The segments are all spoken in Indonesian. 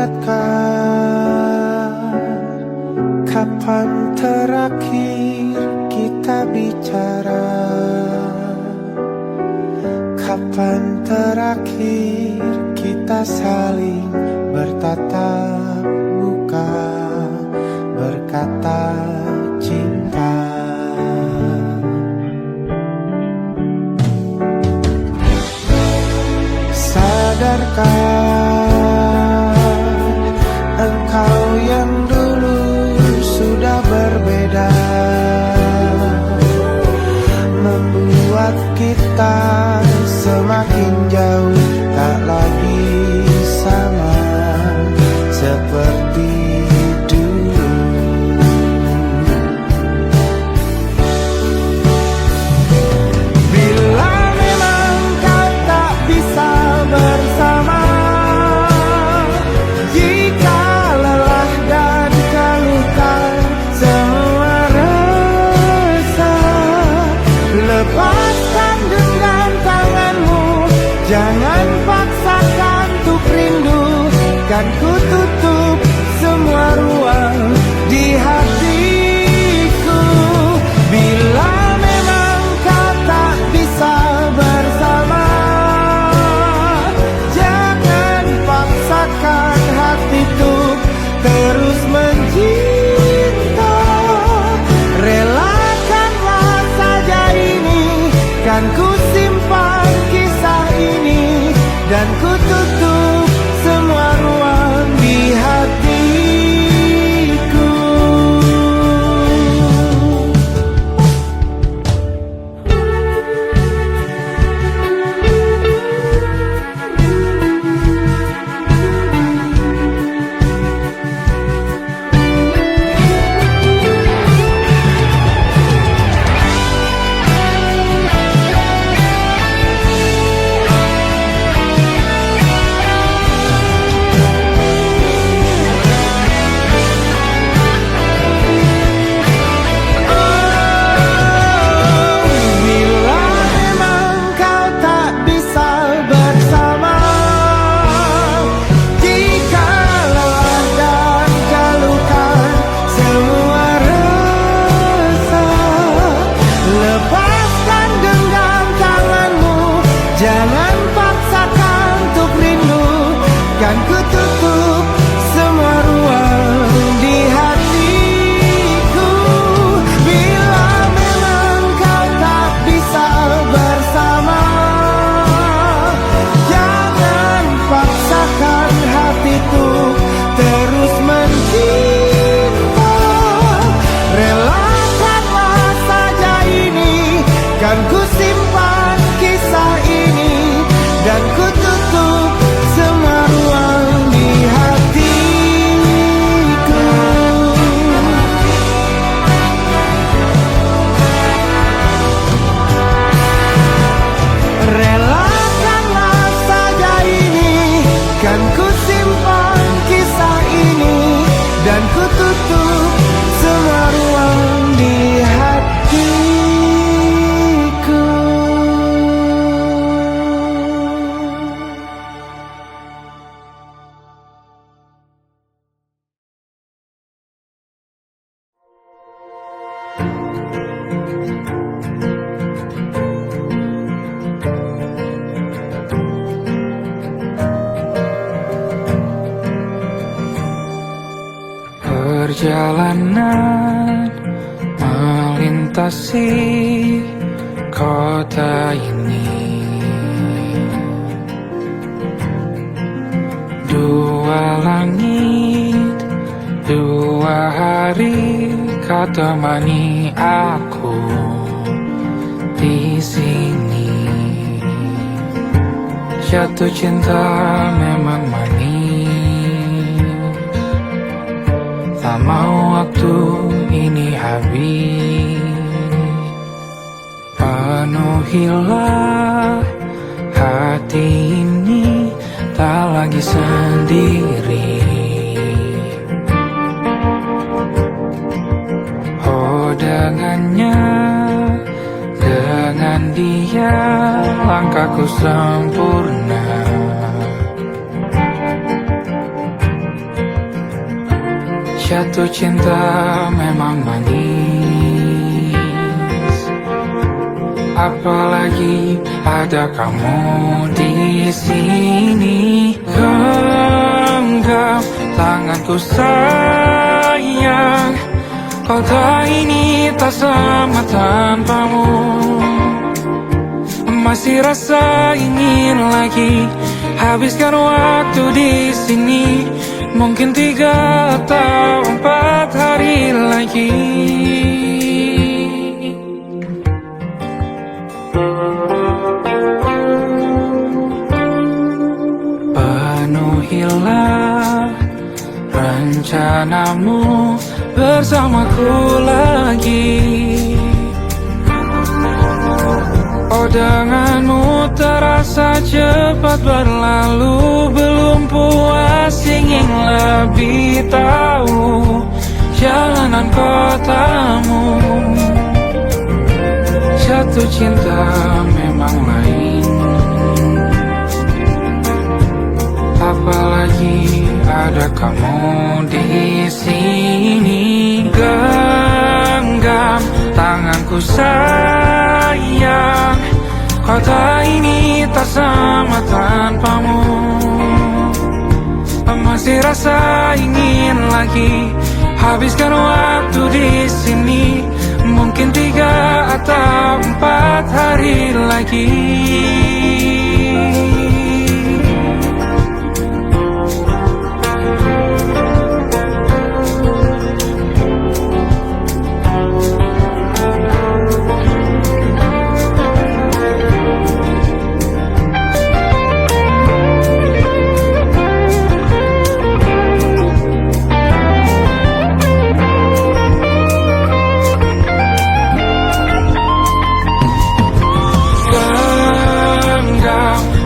ingatkan kapan terakhir kita bicara, kapan terakhir kita saling bertatap muka, berkata cinta. Sadarkah engkau yang dulu sudah berbeda, membuat kita semakin jauh, tak lagi sama seperti dulu. Bila memang kau tak bisa bersama, jika lelah dan keluhkan semua rasa, lepaskan dengan tanganmu, jangan paksakan untuk rindu. Kan ku tutup semua ruang di hatiku. Bila memang kau tak bisa bersama, jangan paksakan hatiku terus mencinta. Relakanlah saja ini, kan ku simpan kisah ini, dan ku tutup semua ruang di hatiku. Jangan paksakan untuk rindu, kan ku tutup semua ruang di hatiku. Bila memang kau tak bisa bersama, jangan paksakan hatiku terus mencinta. Relakanlah saja ini, kan ku simpan kisah ini, dan ku tutup semua ruang di hatiku. Relakanlah saja ini, kan ku simpan kisah ini, dan ku tutup semua ruang di hatiku. Perjalanan melintasi kota ini, dua langit, dua hari kau temani aku di sini. Jatuh cinta memang manis, tak mau waktu ini habis. Penuhilah hati ini, tak lagi sendiri. Oh, dengannya, dengan dia langkahku sempurna. Jatuh cinta memang manis, apalagi ada kamu di sini. Genggam tanganku sayang, kota ini tak sama tanpamu. Masih rasa ingin lagi habiskan waktu di sini. Mungkin 3 atau 4 hari lagi. Penuhilah rencanamu bersamaku lagi. Oh, denganmu terasa cepat berlalu. Belum puas ingin lebih tahu jalanan kotamu. Jatuh cinta memang lain, apalagi ada kamu di sini. Genggam tanganku sayang, kota ini tak sama tanpamu. Masih rasa ingin lagi habiskan waktu di sini. Mungkin 3 atau 4 hari lagi.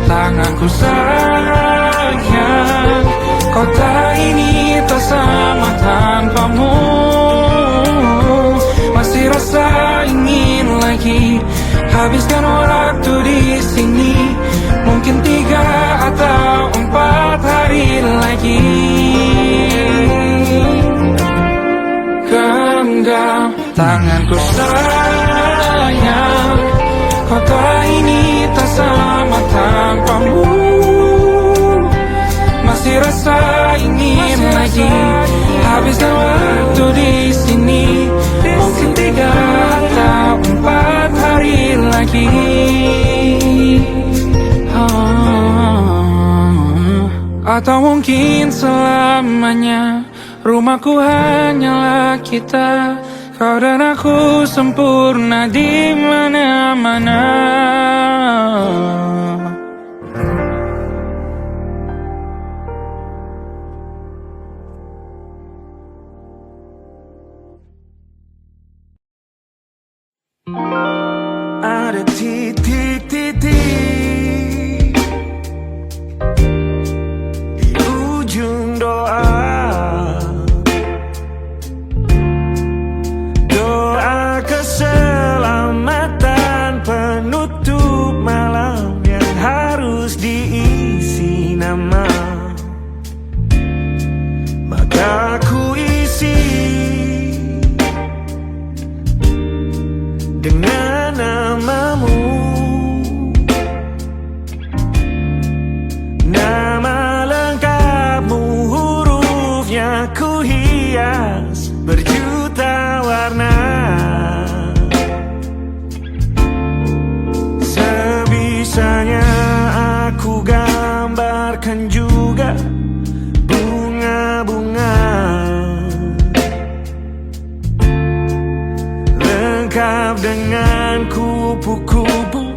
Tanganku sayang, kota ini tak sama tanpamu. Masih rasa ingin lagi habiskan waktu di sini. Mungkin 3 atau 4 hari lagi. Genggam tanganku sayang, kota ini tak sama tanpamu. Masih rasa ingin lagi habiskan waktu di sini. Mungkin 3 atau 4 hari lagi. Atau mungkin selamanya. Rumahku hanyalah kita, kau dan aku sempurna di mana-mana. Ada titik-titik di ujung doa. Doa keselamatan penutup malam yang harus diisi nama. Maka ku isi dengan namamu. Nama lengkapmu, hurufnya ku hias berjuta warna. Sebisanya aku gambarkan juga bunga-bunga, lengkap dengan kupu-kupu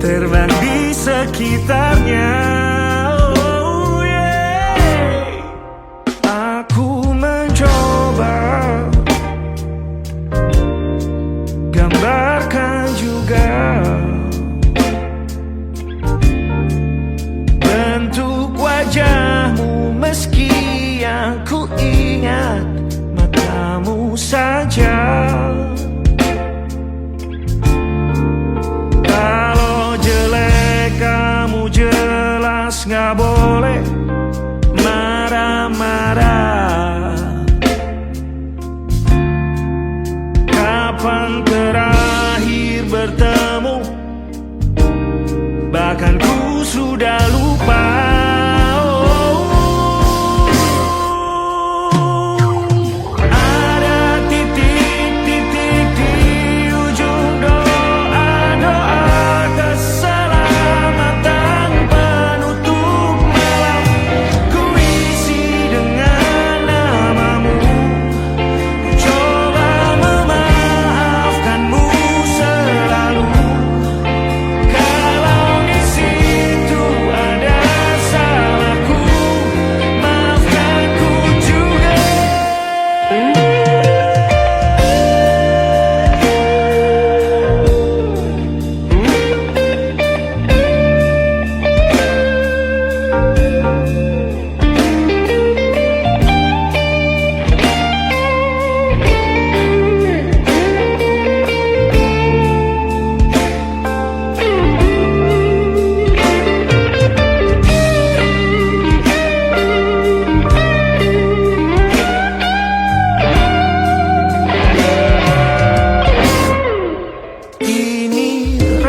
terbang di sekitarnya. Oh yeah. Aku mencoba gambarkan juga bentuk wajahmu, meski yang ku ingat matamu saja. Kalau jelek kamu jelas bahkan ku sudah lupa.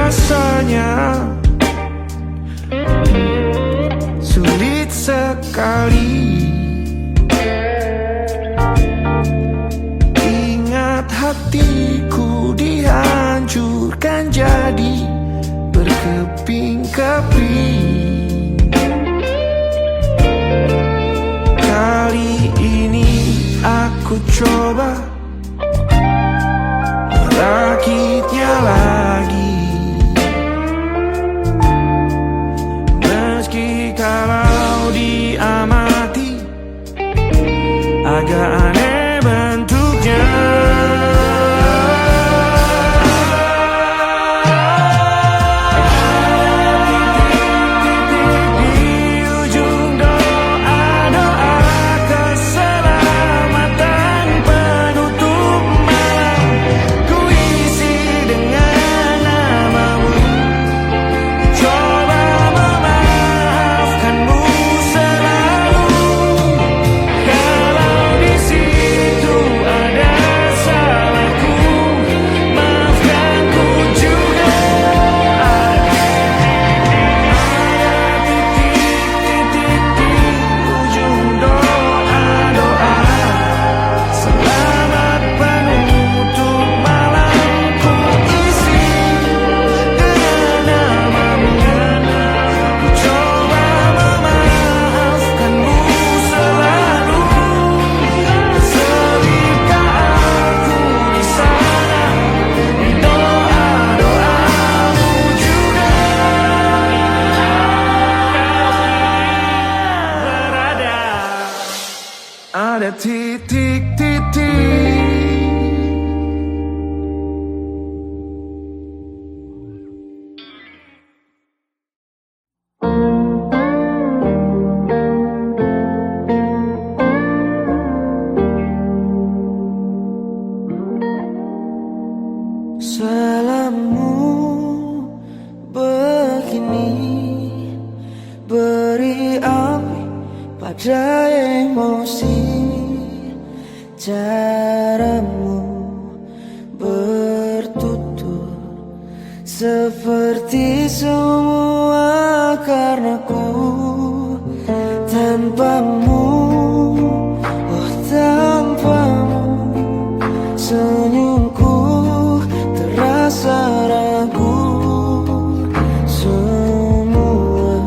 Rasanya sulit sekali ingat hatiku dihancurkan jadi berkeping-keping. Kali ini aku coba merakitnya lagi. Kalau diamati agak aneh bentuknya. Ada titik-titik. Salahmu begini, beri api pada emosi. Caramu bertutur seperti semua karenaku. Tanpamu, oh tanpamu, senyumku terasa ragu. Semua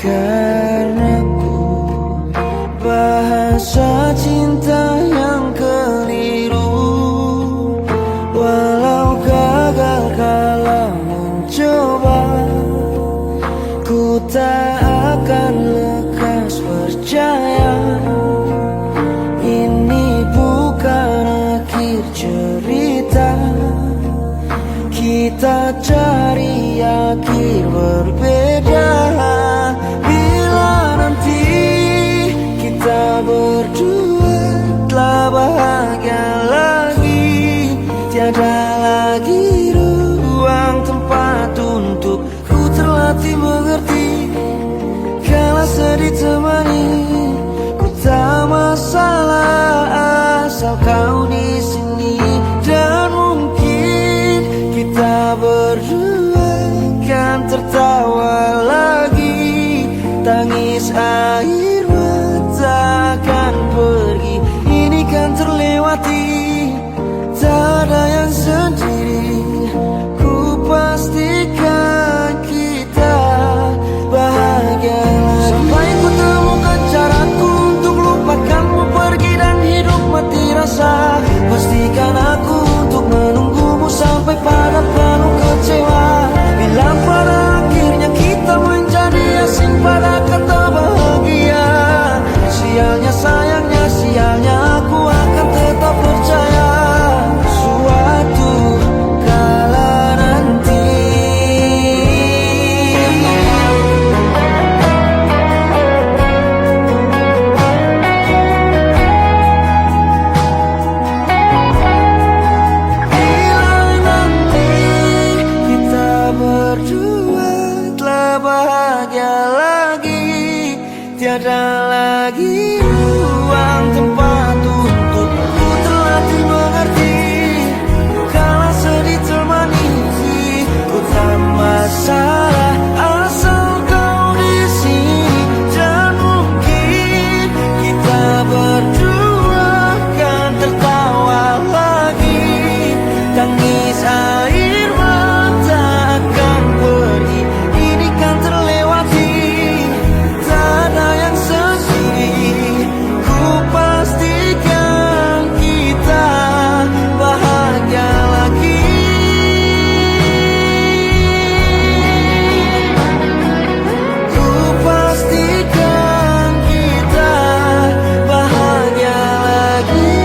karenaku, bahasa cinta yang keliru. Walau gagal kala mencoba, ku tak akan lekas percaya. Ini bukan akhir cerita, kita cari akhir berbeda. Bila nanti kita berdua telah bahagia lagi, tiada lagi ruang tempat untuk ku terlatih mengerti. Kala sedih temani, ku tak masalah asal kau di sini. Dan mungkin kita berdua kan tertawa Tangis air mata akan pergi, ini kan terlewati. Tak ada yang sendiri, ku pastikan kita bahagia lagi. Sampai ku temukan caraku untuk lupakanmu pergi dan hidup mati rasa. Pastikan aku untuk menunggumu sampai pada penuh kecewa. Bila pada akhirnya kita menjadi asing pada kata bahagia, sialnya sayangnya sialnya aku akan tetap percaya suatu kala nanti. Bila nanti kita berdua telah bahagia lagi, tiada lagi ruang tempat untukku terlatih mengerti. Kala sedih termanisi, ku tak masalah asal kau di sini. Dan mungkin kita berdua kan tertawa lagi. Tangis air mata akan pergi, ini kan terlewati. Tak ada yang sendiri, ku pastikan kita bahagia lagi. Ku pastikan kita bahagia lagi.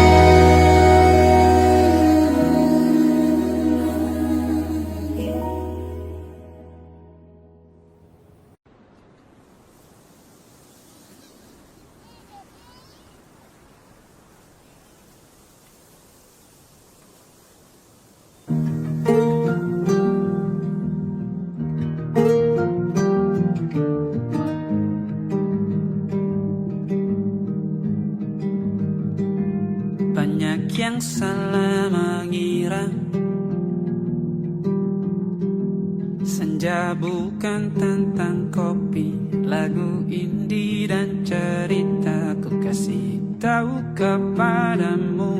Banyak yang salah mengira senja bukan tentang kopi, lagu indie dan cerita. Ku kasih tahu kepadamu,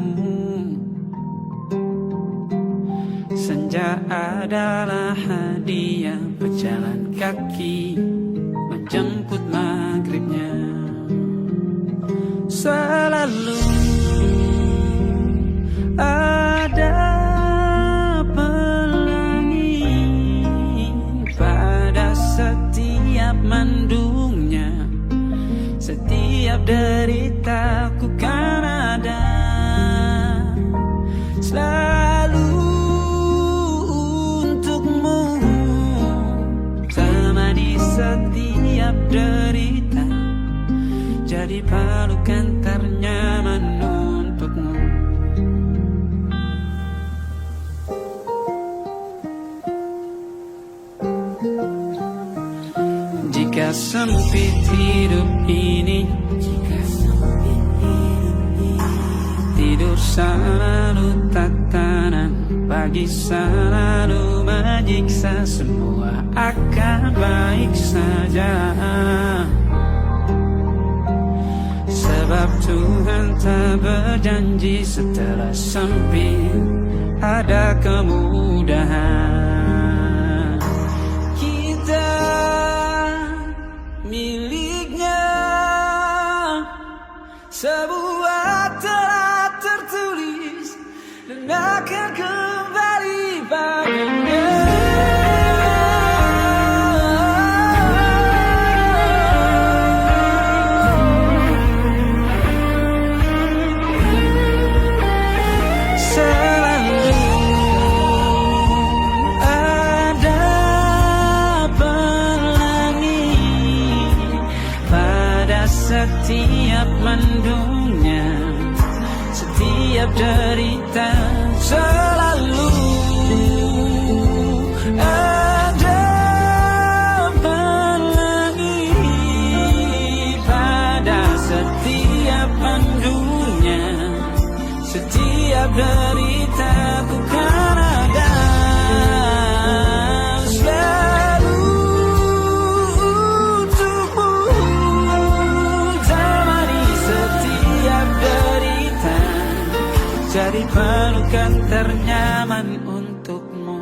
senja adalah hadiah pejalan kaki menjemput maghribnya. Selalu ada pelangi pada setiap mendungnya. Setiap deritaku kan ada selalu untukmu, temani setiap derita, jadi pelukan ternyaman untukmu. Jika sempit hidup ini, tidur selalu tatanan, pagi selalu menyiksa, semua akan baik saja. Sebab Tuhan tak berjanji setelah sempit ada kemudahan. Kita miliknya, sebuah telah tertulis dan akan kembali padanya. Setiap mendungnya, setiap derita, selalu ada pelangi pada setiap mendungnya. Setiap derita ku kan ada selalu untukmu. ternyaman untukmu.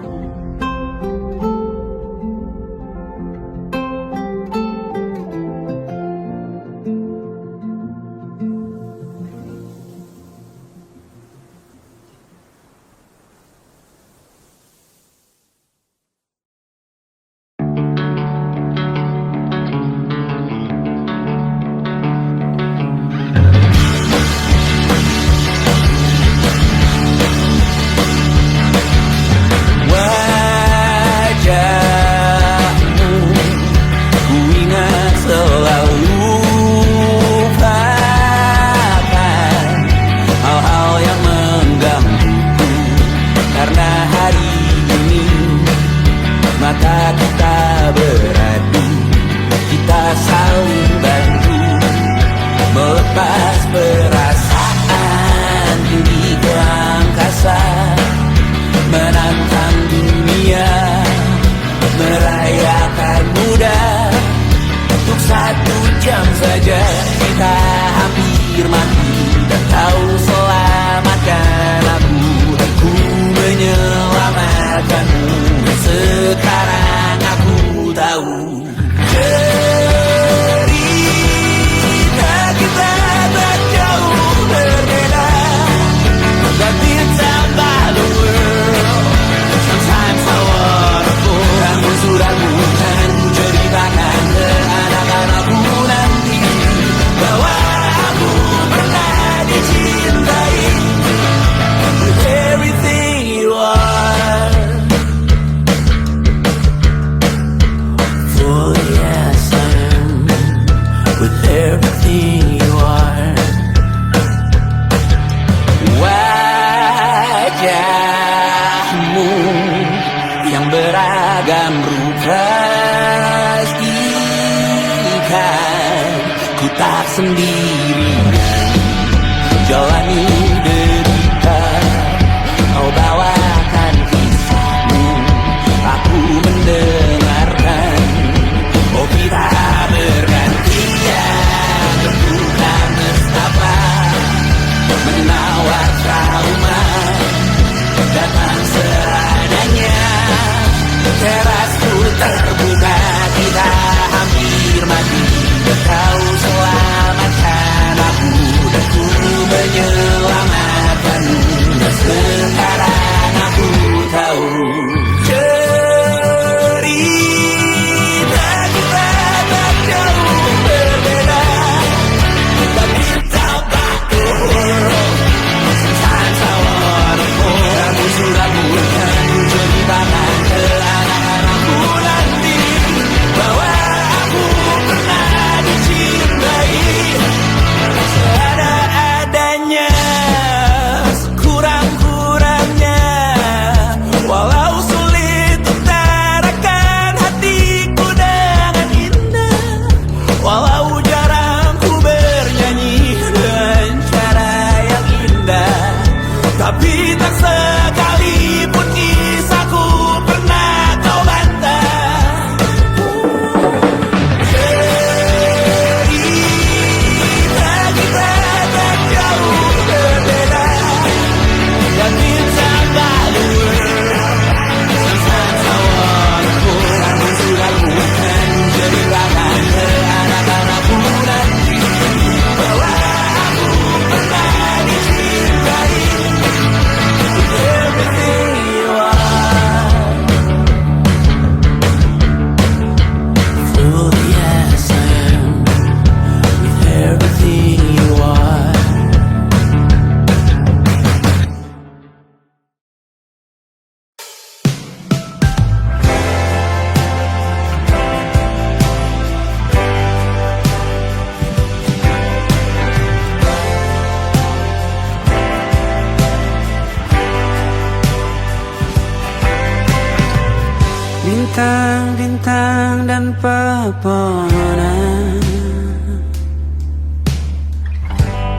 Bintang-bintang dan pepohonan,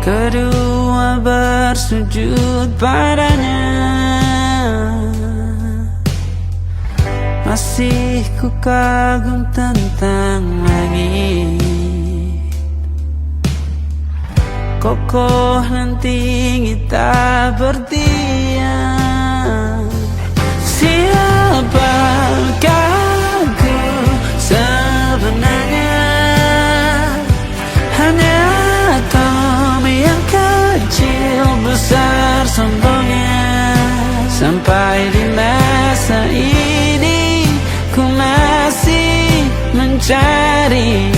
kedua bersujud padanya. Masih ku kagum tentang langit, kokoh dan tinggi tak berdiam. aku sebenarnya hanya Tommy yang kecil besar sombongnya. Sampai di masa ini ku masih mencari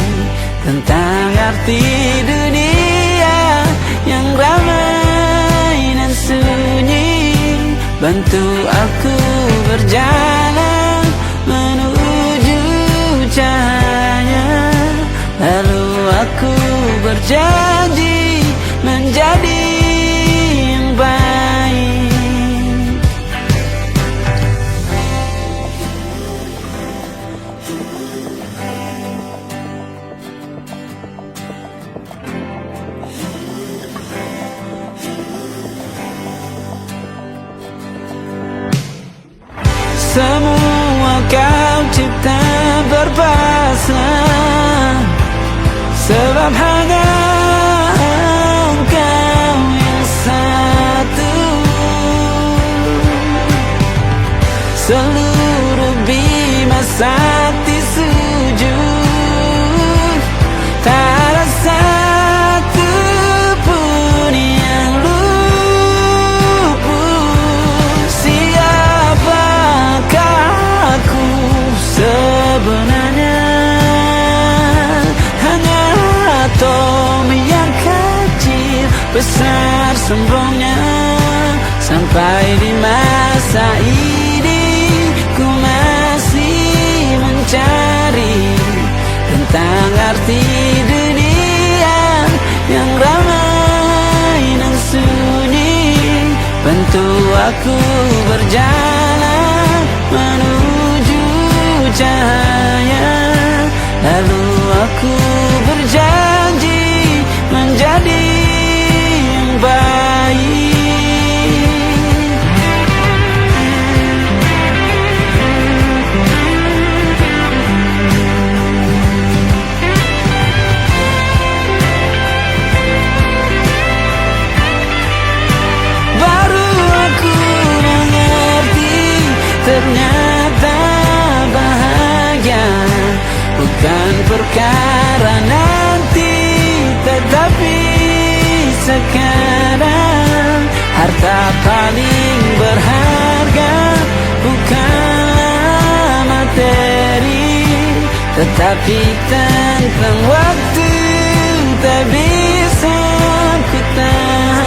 tentang arti dunia yang ramai dan sunyi. Bantu aku berjalan menuju cahaya, lalu aku berjanji menjadi yang baik. Semua kau cipta berpasang, sebab hanya engkau yang satu. Seluruh bima sakti sujud, tak ada satu pun yang luput. Siapakah aku sebenarnya? Hanya Tommy yang kecil besar sombongnya. Sampai di masa ini ku masih mencari tentang arti dunia yang ramai dan sunyi. Bantu aku berjalan menuju cahaya, lalu aku berjanji menjadi yang baik. Baru aku mengerti ternyata bahagia bukan perkara nanti, tetapi sekarang. Harta paling berharga bukanlah materi, tetapi tentang waktu tak bisa ku tahan.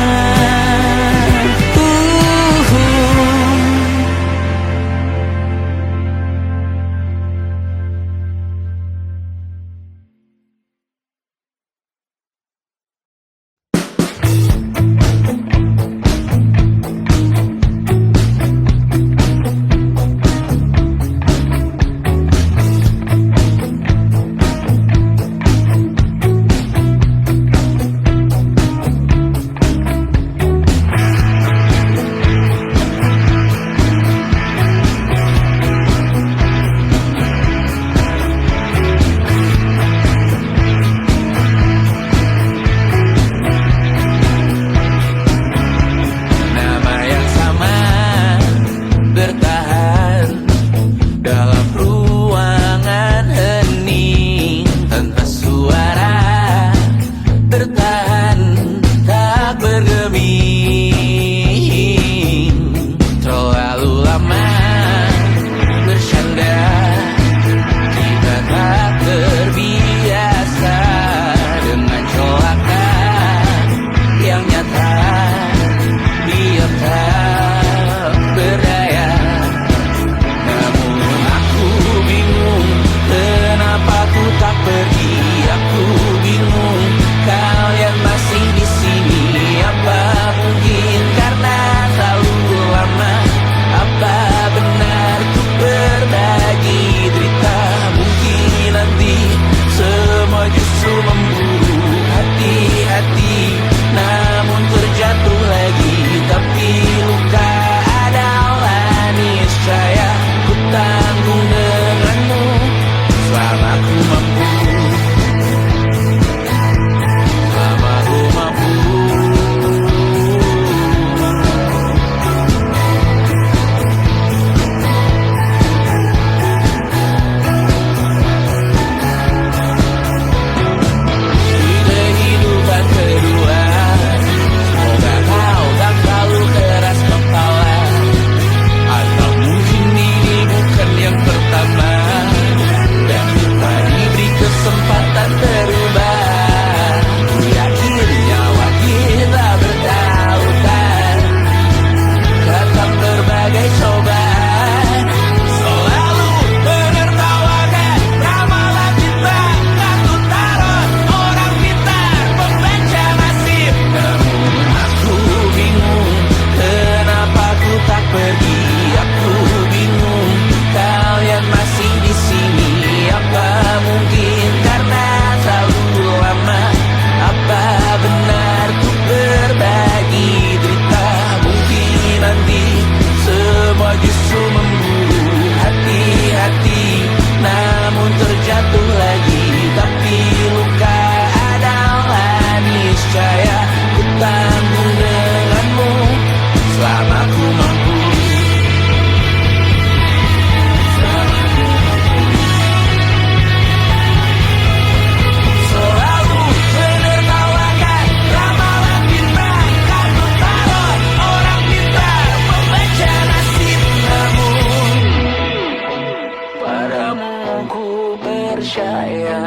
percaya.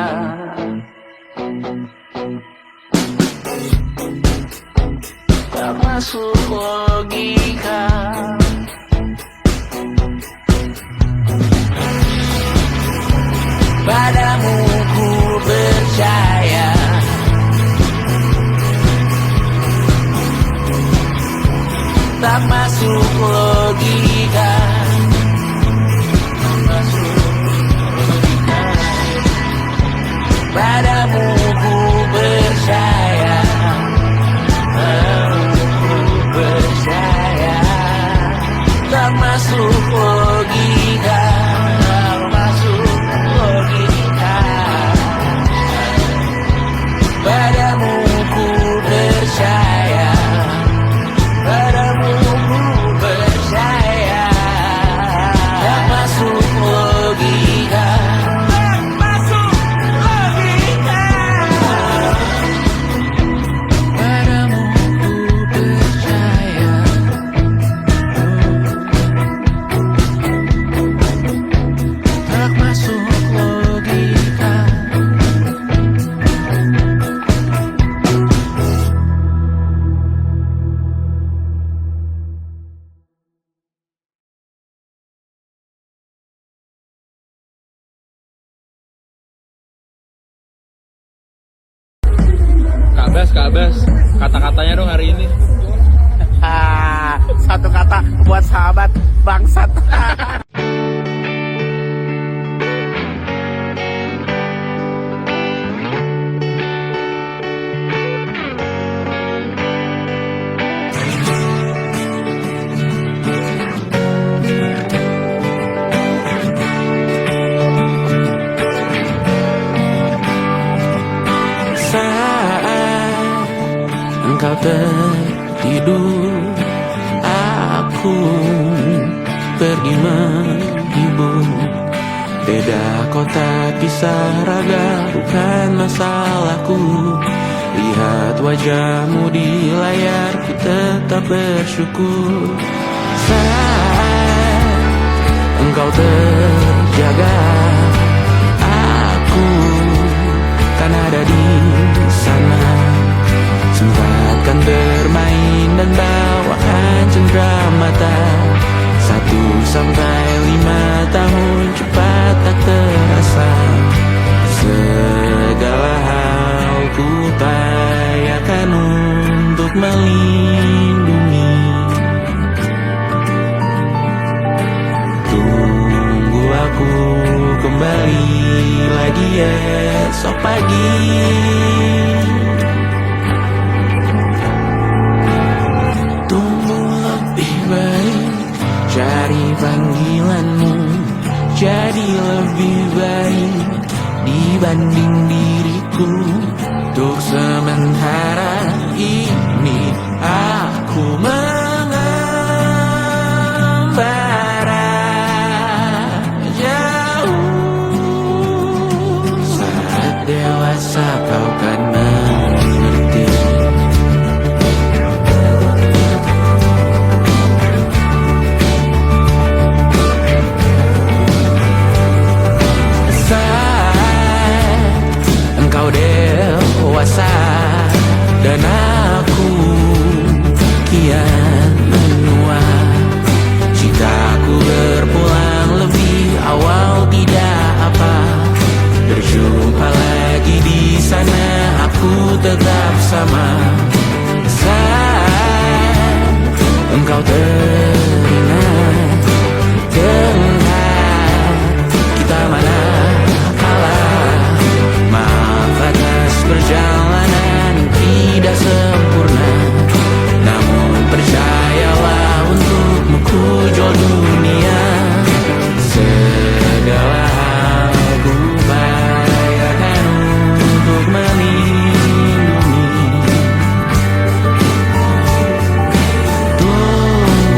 Tak masuk logika. Padamu ku percaya. Tak masuk logika. Tak masuk logika. Padamu ku percaya. Padamu ku percaya. Tak masuk logika. Tak masuk logika. Padamu ku percaya. Padamu ku percaya. Tak masuk logika. Tak masuk logika. Padamu ku percaya. Tak masuk logika. Kak Bas, kata-katanya dong hari ini. Satu kata buat sahabat bangsat. Saat engkau tertidur, aku pergi menghibur. Beda kota pisah raga bukan masalahku. Lihat wajahmu di layar, ku tetap bersyukur. Saat engkau terjaga, aku kan ada di sana. Sempatkan bermain dan bawakan cenderamata. 1-5 tahun cepat tak terasa. Segala hal ku upayakan untuk melindungi. Tunggu aku kembali lagi esok pagi. Tumbuh lebih baik, cari panggilanmu. Jadi lebih baik dibanding diriku. Untuk sementara ini aku mengembara dewasa kau kan mengerti. Saat engkau dewasa dan aku kian menua. Citaku berpulang lebih awal tidak apa. Berjumpa lagi di sana, aku tetap sama. Saat engkau teringat tentang kita mana kalah. Maaf atas perjalanan tidak sempurna, namun percayalah untukmu ku jual dunia. Segala hal ku upayakan untuk melindungi. Tunggu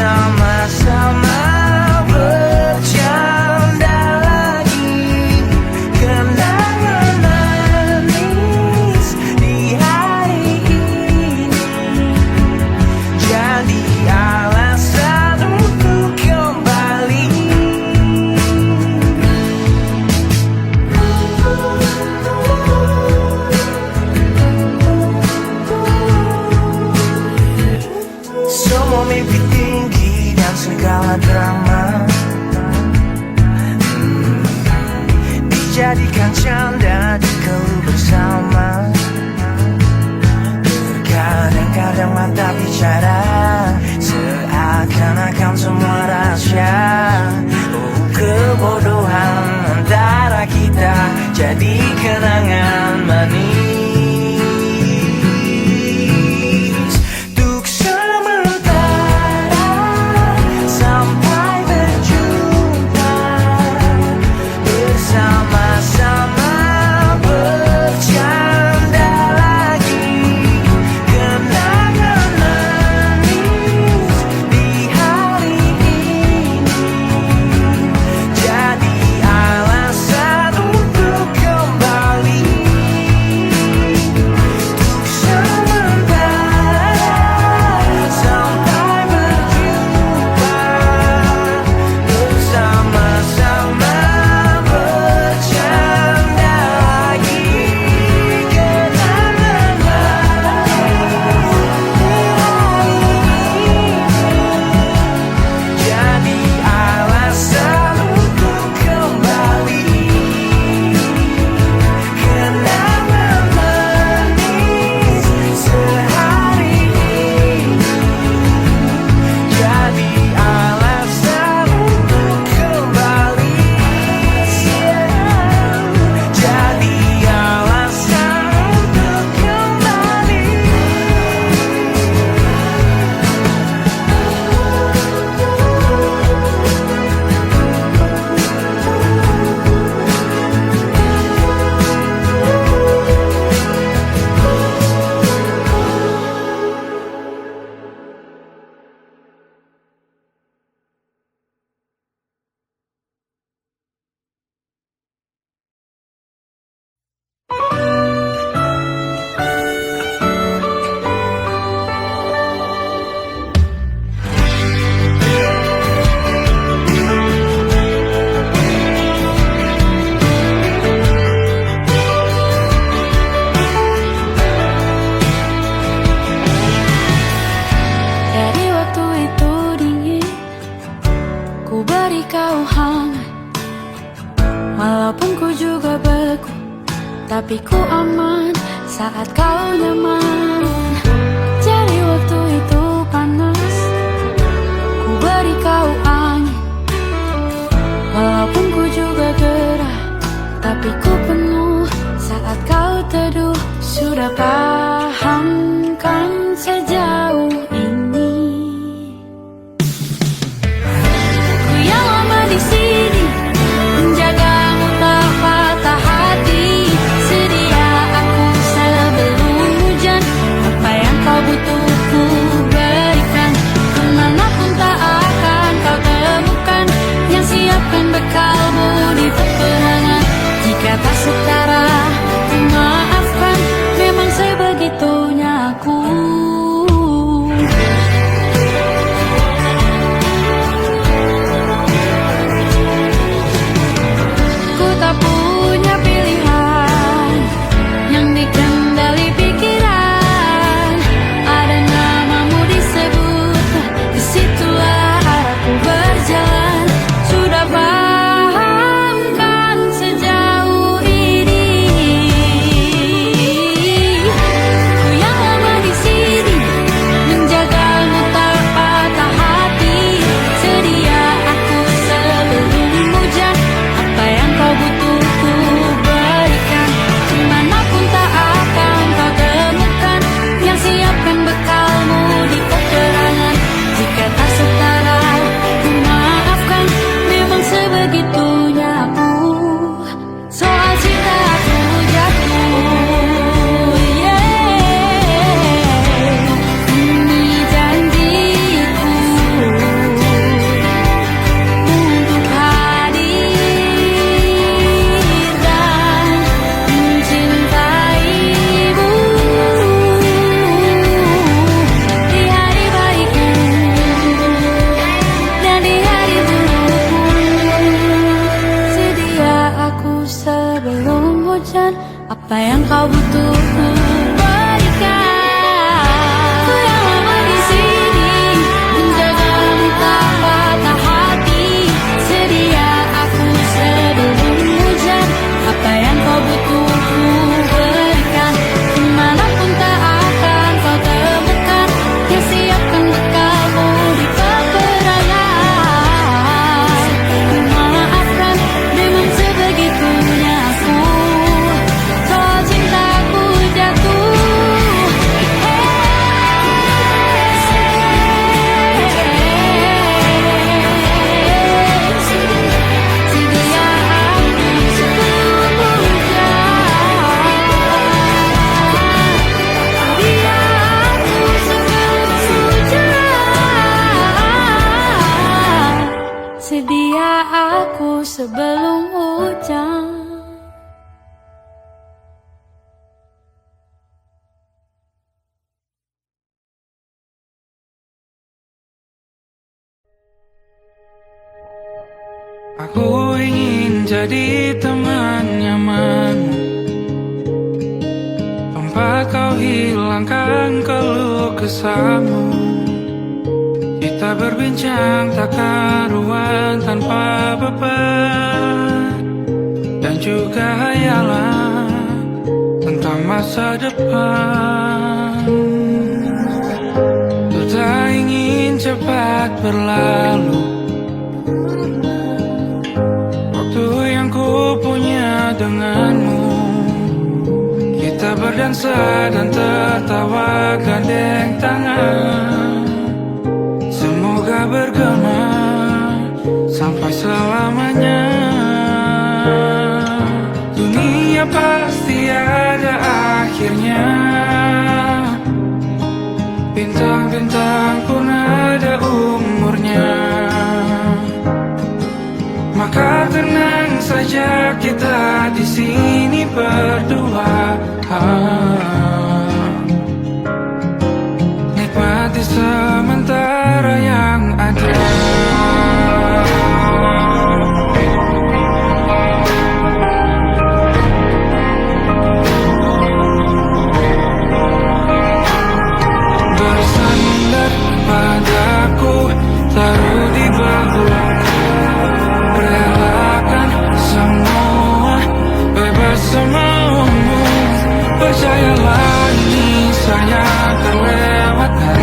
bersama-sama bercanda lagi. Kenangan manis di hari ini jadi alasan untuk kembali. Semua mimpi tinggi dan segala drama dijadikan canda jika bersama. Kadang-kadang mata bicara seakan-akan semua rahasia. Oh, kebodohan antara kita jadi kenangan manis. Untuk sementara sampai berjumpa, bersama-sama bercanda lagi. Kenangan manis di hari ini jadi alasan untuk kembali. Untuk sementara sampai berjumpa, bersama-sama bercanda lagi. Kenangan jadi alasan untuk kembali. Kenangan manis sehari ini jadi alasan untuk kembali. Jadi alasan untuk kembali. Dari waktu itu dingin, ku beri kau hangat. Walaupun ku juga beku, tapi ku aman saat kau nyaman. Dari waktu itu panas, ku beri kau angin. Walaupun ku juga gerah, tapi ku penuh saat kau teduh. Sudah paham kan sejauh ini? Ku yang lama di sini menjagamu tak patah hati. Sedia aku sebelum hujan, apa yang kau butuh ku berikan. Kemanapun tak akan kau Apa yang kau butuh ku berikan. Ku yang lama di sini menjagamu tak patah hati. Sedia aku sebelum hujan. Apa yang kau butuh ku berikan. Dimanapun tak akan kau temukan yang siapkan bekalmu di peperangan. Memaafkan memang sebegitunya aku. Soal cintaku jatuh. Sedia aku sebelum hujan. Sedia aku sebelum hujan. Sedia aku sebelum hujan. Aku ingin jadi teman nyamanmu, tempat kau hilangkan keluh kesahmu. Kita berbincang tak karuan tanpa beban, dan juga hayalan tentang masa depan. Ku tak ingin cepat berlalu yang ku punya denganmu. Kita berdansa dan tertawa gandeng tangan. Semoga bergema sampai selamanya. Dunia pasti ada akhirnya. Bintang-bintang pun ada umurnya. Maka tenang saja kita di sini berdua. Nikmati sementara yang ada. Bersandar padaku, taruh di bahu. Relakan semua, bebas semaumu. Percayalah ini saya terlewatkan.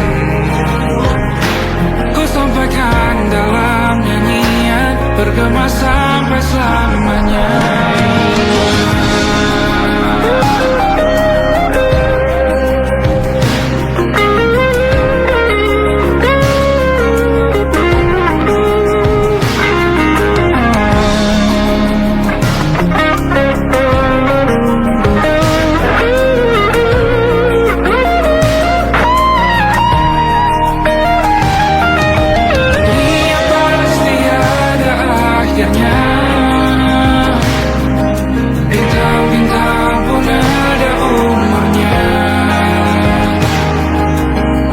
Ku sampaikan dalam nyanyian, bergema sampai selamanya. Bintang-bintang pun ada umurnya.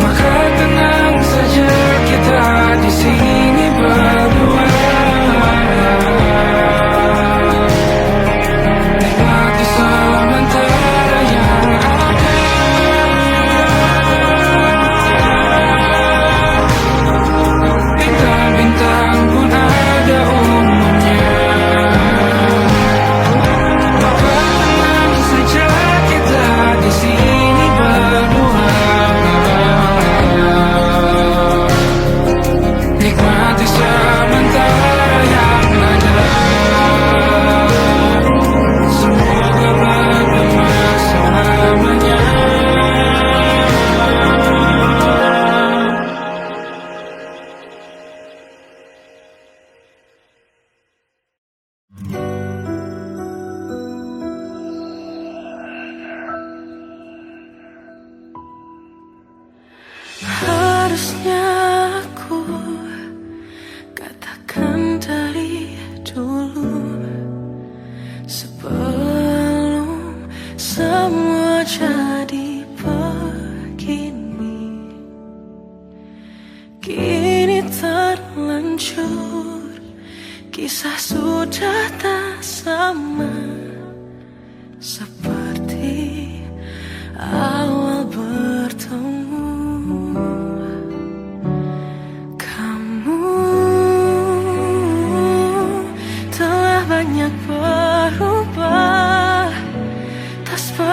Maka tenang saja kita di sini berdua. Nikmati sementara yang ada. Bintang-bintang pun ada umurnya. Di sini berdua. Nikmati sementara yang ada. Semoga bergema selamanya. Harusnya aku katakan dari dulu, sebelum semua jadi begini. Kini terlanjur, kisah sudah tak sama seperti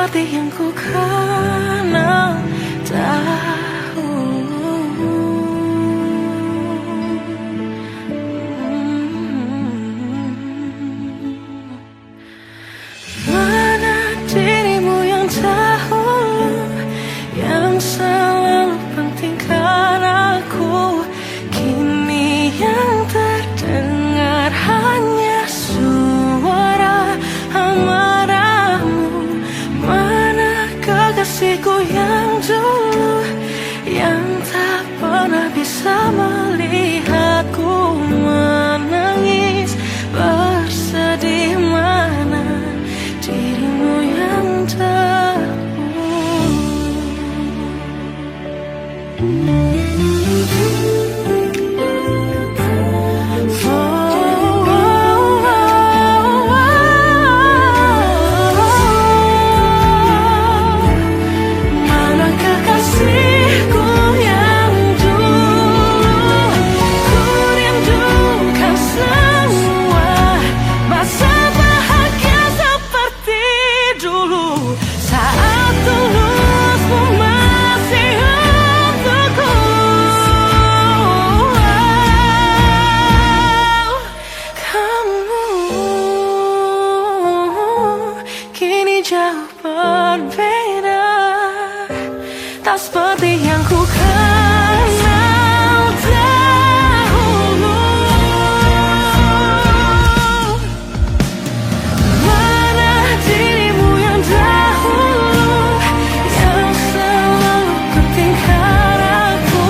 seperti yang ku kenal dahulu. Mana dirimu yang dahulu, yang selalu pentingkan aku. Kini yang terdengar hanya suara amarahmu. Mana kekasihku yang dulu, yang tak pernah bisa melihatku menangis bersedih. Mana dirimu yang mana kekasihku yang dulu, ku rindukan semua masa bahagia seperti dulu, saat tulusmu masih untukku. Kamu kini jauh berbeda, tak seperti yang ku kenal dahulu. Mana dirimu yang dahulu, yang selalu pentingkan aku.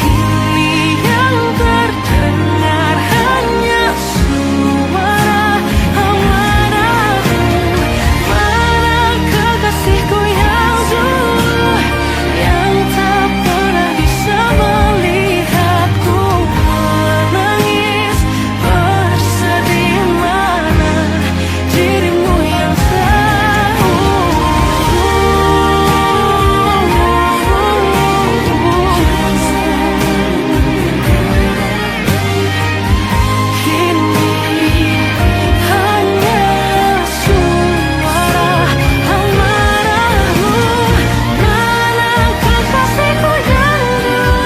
Kini yang terdengar hanya suara amarahmu. Mana kekasihku yang dulu, yang tak pernah bisa melihatku menangis bersedih. Mana dirimu yang kini hanya suara amarahmu. Mana kekasihku yang dulu,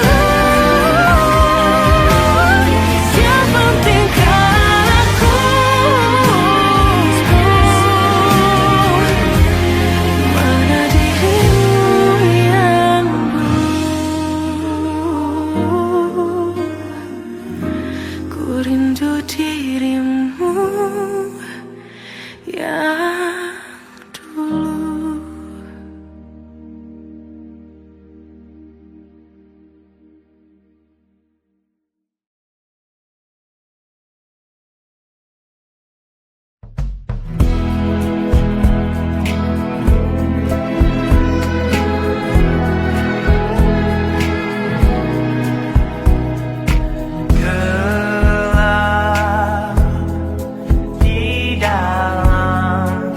yang pentingkan aku. Mana dirimu yang dulu, ku rindu dirimu yang dulu. Gelap di dalam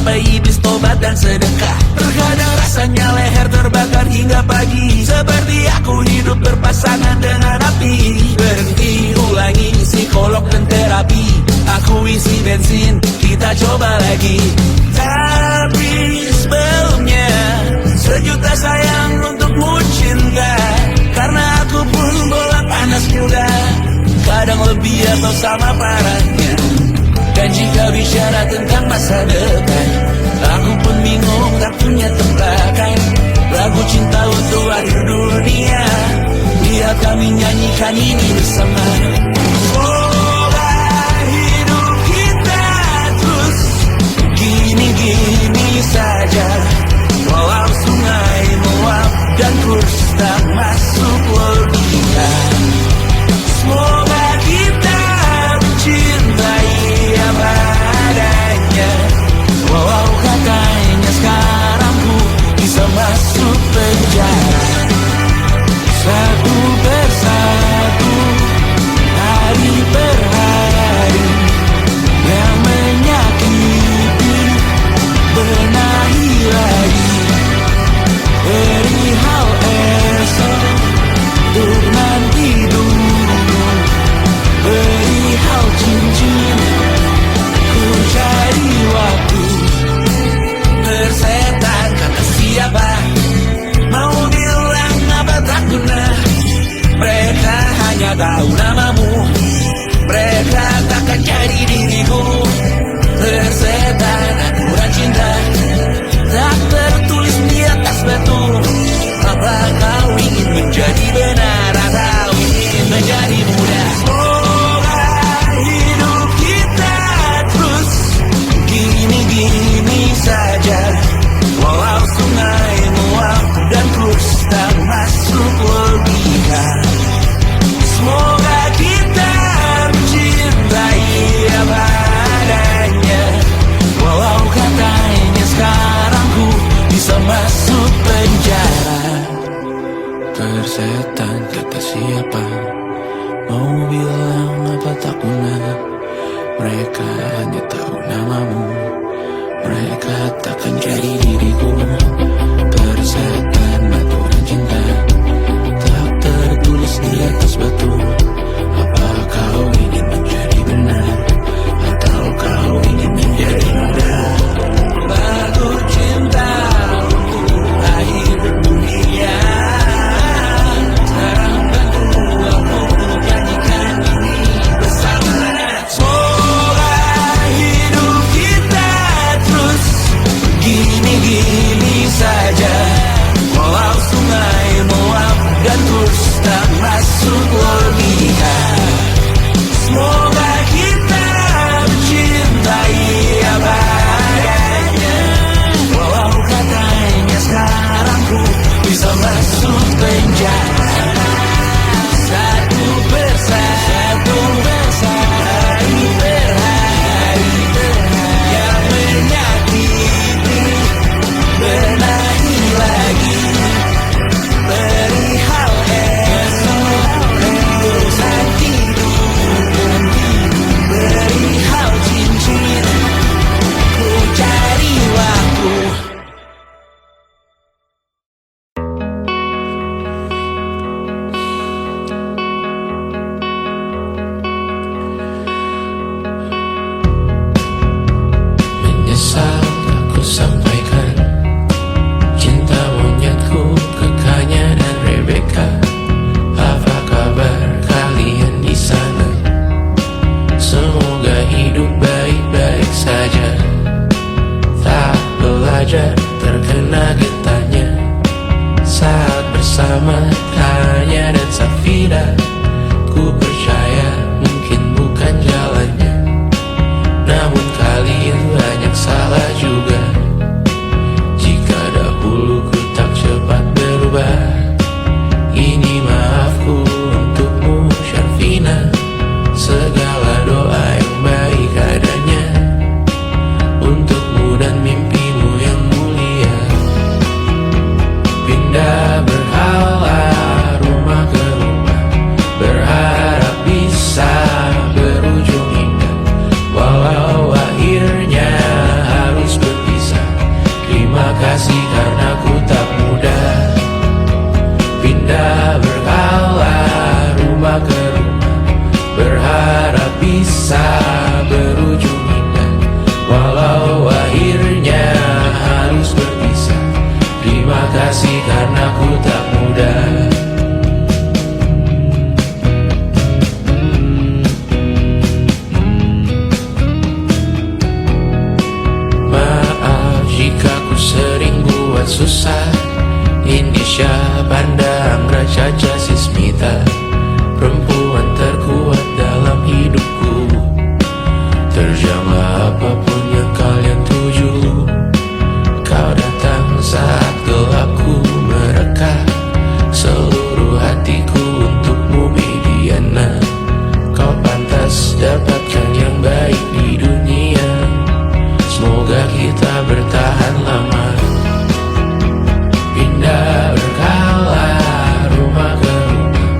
sampai iblis tobat dan sedekah. Terkadang rasanya leher terbakar hingga pagi, seperti aku hidup berpasangan dengan api. Berhenti, ulangi psikolog dan terapi. Aku isi bensin, kita coba lagi. Tapi sebelumnya, sejuta sayang untukmu cinta. Karena aku pun bola panas juga, kadang lebih atau sama parahnya. Dan jika bicara tentang masa depan, aku pun bingung tak punya tebakan. Lagu cinta untuk akhir dunia, lihat kami nyanyikan ini bersama. Semoga hidup kita terus gini-gini saja, walau sungai meluap dan kurs tak masuk logika. Semoga kita mencintai apa adanya, walau katanya sekarang ku bisa masuk penjara. Satu persatu, hari per hari, yang menyakiti benahi lagi. Perihal esok, untuk nanti dulu. Perihal cincin, ku cari waktu. Bersetan kata siapa, mau bilang apa tak guna. Mereka hanya tahu namamu, mereka takkan jadi diriku. Bersetan aturan cinta, tak tertulis di atas batu. Apa kau ingin menjadi benar atau ingin menjadi muda? Semoga hidup kita terus gini-gini saja, walau sungai meluap dan kurs tak masuk logika. Semoga kita mencintai apa adanya, walau katanya sekarang ku bisa masuk penjara. Persetan kata siapa, mau bilang apa tak guna. Mereka hanya tahu namamu, mereka takkan jadi diriku. Persetan aturan cinta, tak tertulis di atas batu. Apa kau ingin menjadi benar, atau kau ingin menjadi muda? Lagu cinta untuk akhir dunia, sekarang bantu aku untuk nyanyikan ini bersama. Semoga hidup kita terus gini-gini saja, susah. Indonesia pandang Raja Sismita, perempuan terkuat dalam hidupku. Terjanglah apapun yang kalian tuju. Kau datang saat gelapku mereka, seluruh hatiku untukmu Mediana. Kau pantas dapatkan yang baik di dunia. Semoga kita bertahan lama. Pindah berkala rumah ke rumah,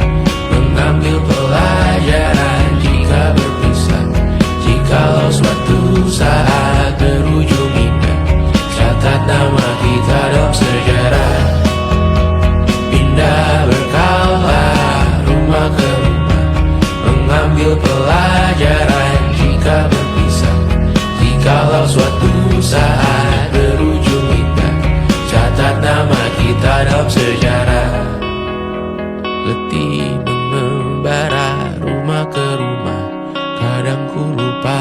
mengambil pelajaran jika berpisah. Jikalau suatu saat berujung indah, catat nama kita dalam sejarah. Pindah berkala rumah ke rumah, mengambil pelajaran jika berpisah. Jikalau suatu saat berujung indah, catat nama kita dalam sejarah. Letih mengembara rumah ke rumah, kadang ku lupa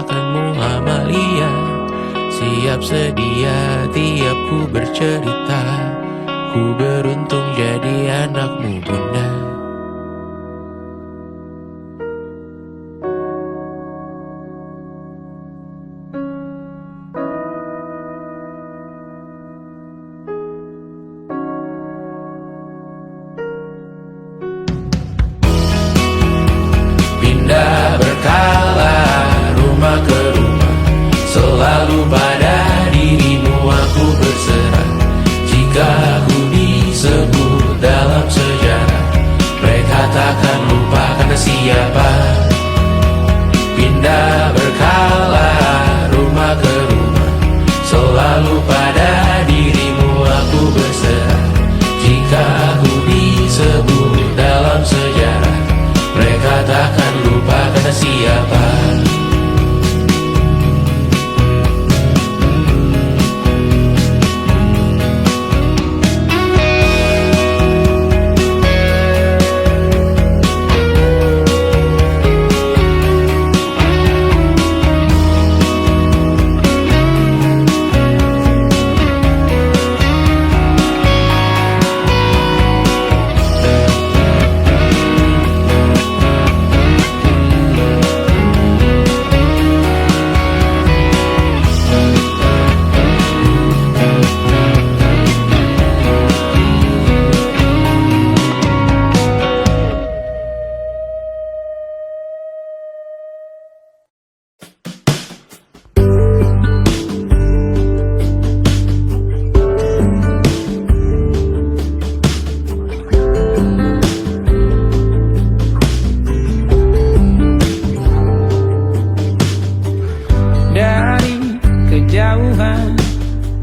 akanmu Amalia. Siap sedia tiap ku bercerita, ku beruntung jadi anakmu bunda. Pindah berkala rumah ke rumah, selalu pada dirimu aku berserah. Jika aku disebut dalam sejarah, mereka takkan lupa karena siapa. Pindah berkala rumah ke rumah, selalu pada dirimu aku berserah. Jika aku disebut dalam sejarah, mereka takkan lupa karena siapa.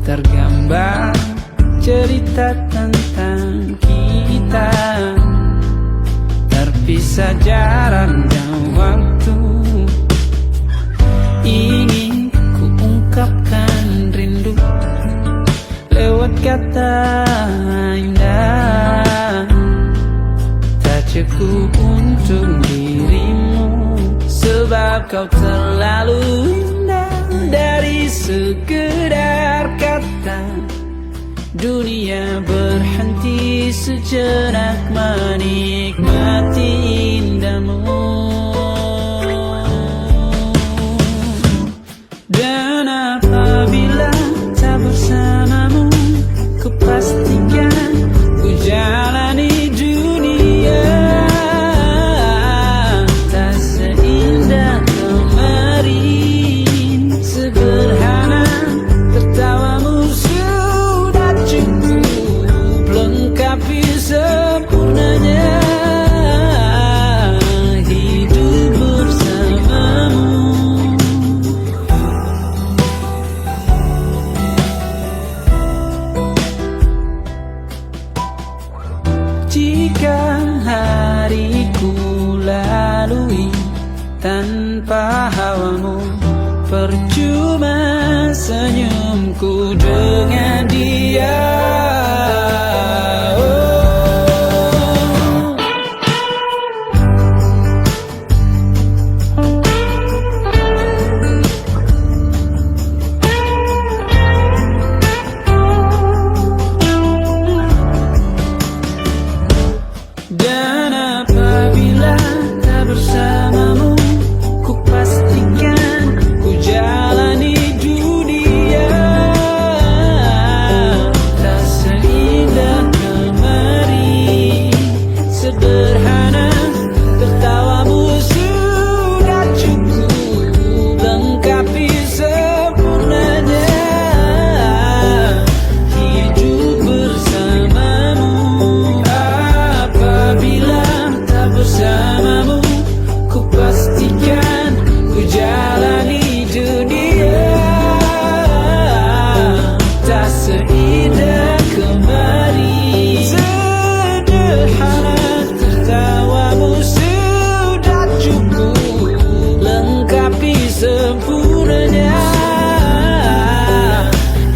Tergambar cerita tentang kita, terpisah jarak dan waktu. Ingin ku ungkapkan rindu lewat kata indah, tak cukup untuk dirimu, sebab kau terlalu indah. Dari sekedar kata, dunia berhenti sejenak menikmati indahmu. Dan apabila tak bersamamu, kupastikan ku jalani dunia tak seindah kemarin. Sederhana tertawamu sudah cukup lengkapi sempurnanya hidup bersamamu. Jika hariku lalui tanpa hawamu, percuma senyumku dengan dia. sempurnanya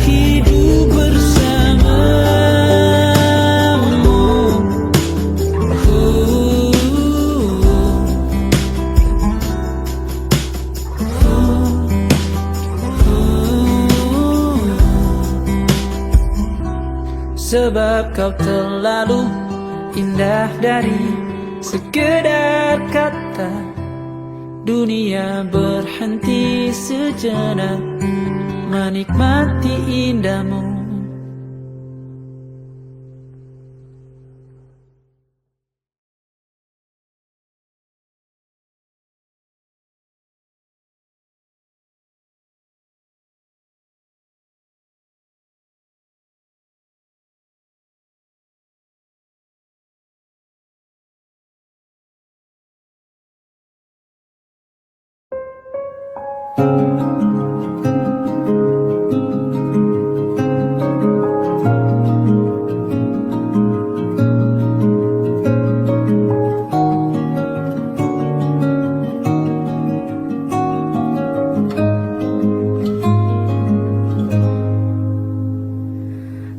hidup bersamamu. Sebab kau terlalu indah dari sekedar kata. Dunia berhenti sejenak menikmati indahmu.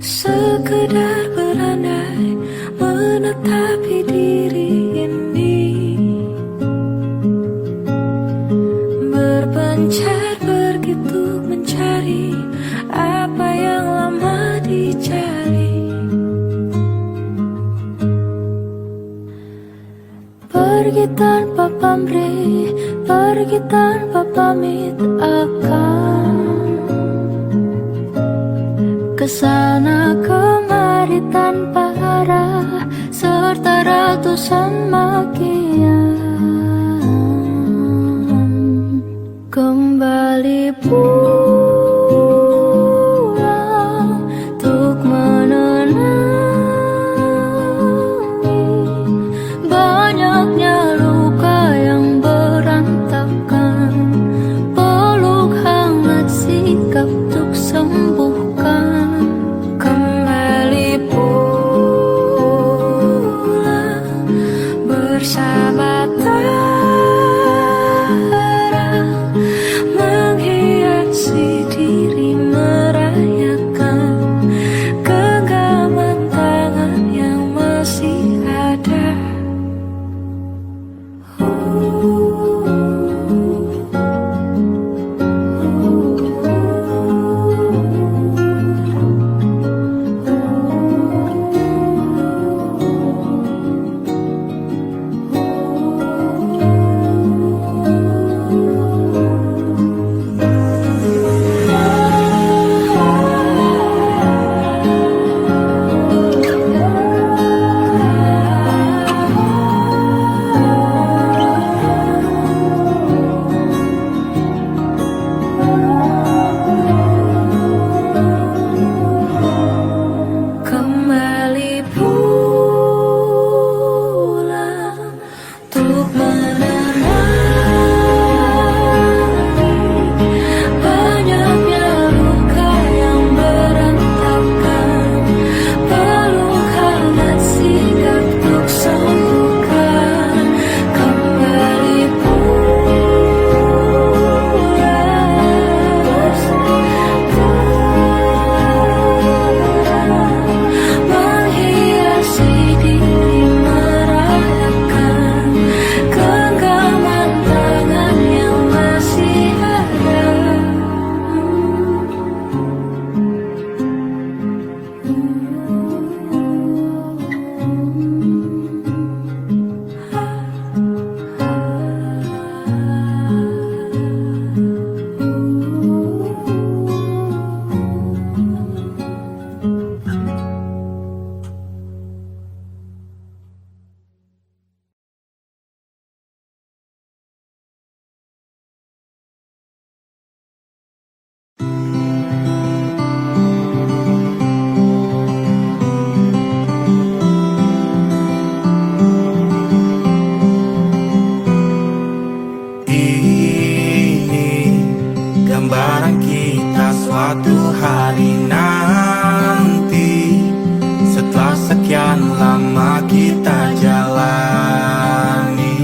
Sekedar berandai menetapi diri ini, berpencar begitu mencari apa yang lama dicari. Pergi tanpa pamrih, pergi tanpa pamit akan kesana kemari tanpa arah serta ratusan makian. Kembali pulang untuk menenangi banyaknya luka yang berantakan. Peluk hangat sikap untuk sembuhkan. Kembali pulang bersama terang menghiasi diri, merayakan genggaman tangan yang masih ada. Kembali pulang untuk menenangi banyaknya luka yang berantakan. Peluk hangat sigap untuk sembuhkan. Kembali menghiasi diri, merayakan genggaman tangan yang masih ada. Ini gambaran kita suatu hari nanti, setelah sekian lama kita jalani,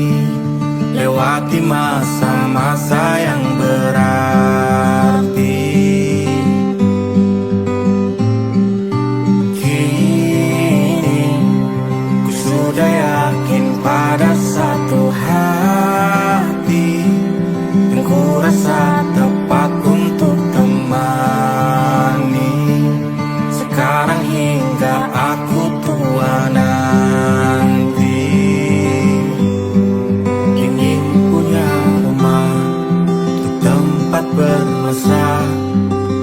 lewati masa-masa yang berat. tempat bermesra.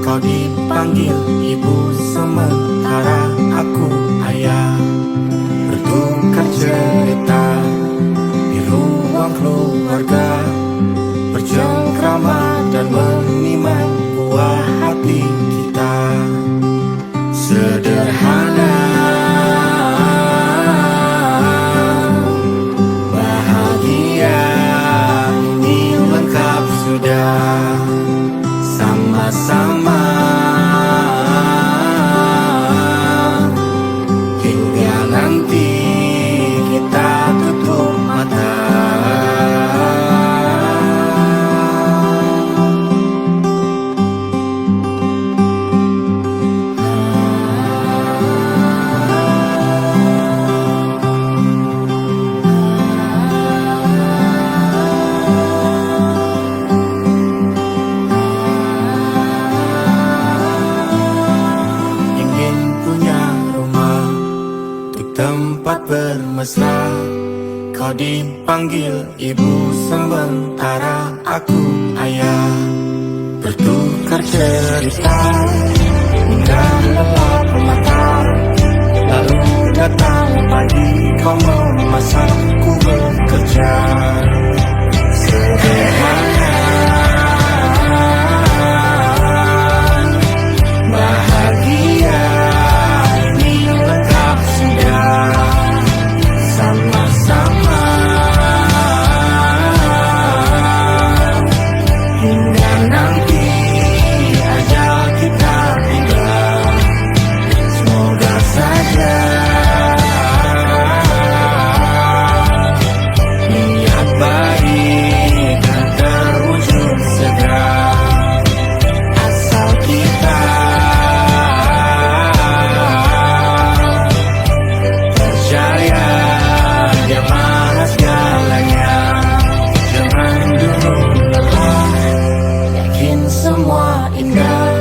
Kau dipanggil ibu sementara aku ayah. Bertukar cerita di ruang keluarga, bercengkrama dan menimang buah hati kita. Sederhana, bahagia, ini lengkap sudah. Sama-sama hingga nanti kita tutup mata. Tempat bermesra, kau dipanggil ibu sementara aku ayah. Bertukar cerita hingga gelap mata, lalu datang pagi kau memasakku bekerja. Sederhana, bahagia, ini lengkap sudah. Sama-sama hingga nanti ajal kita tiba. Semoga saja niat baik dan terwujud segera, asal kita percaya Dia maha segalanya. Jangan dulu lelah, yakin semua indah.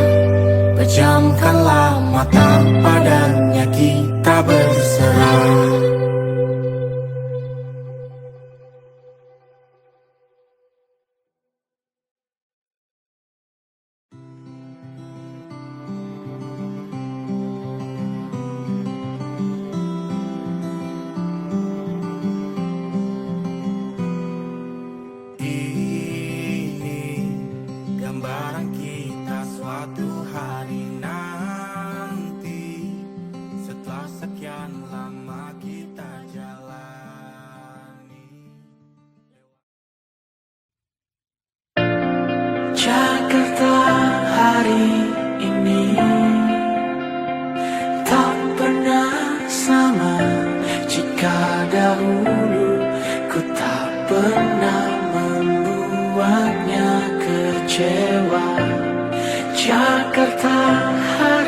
Pejamkanlah mata, padanya kita berserah. Gambaran kita suatu hari nanti, setelah sekian lama kita jalani. Jakarta hari ini tak pernah sama. Jika dahulu ku tak pernah membuatnya kecewa. Jakarta hari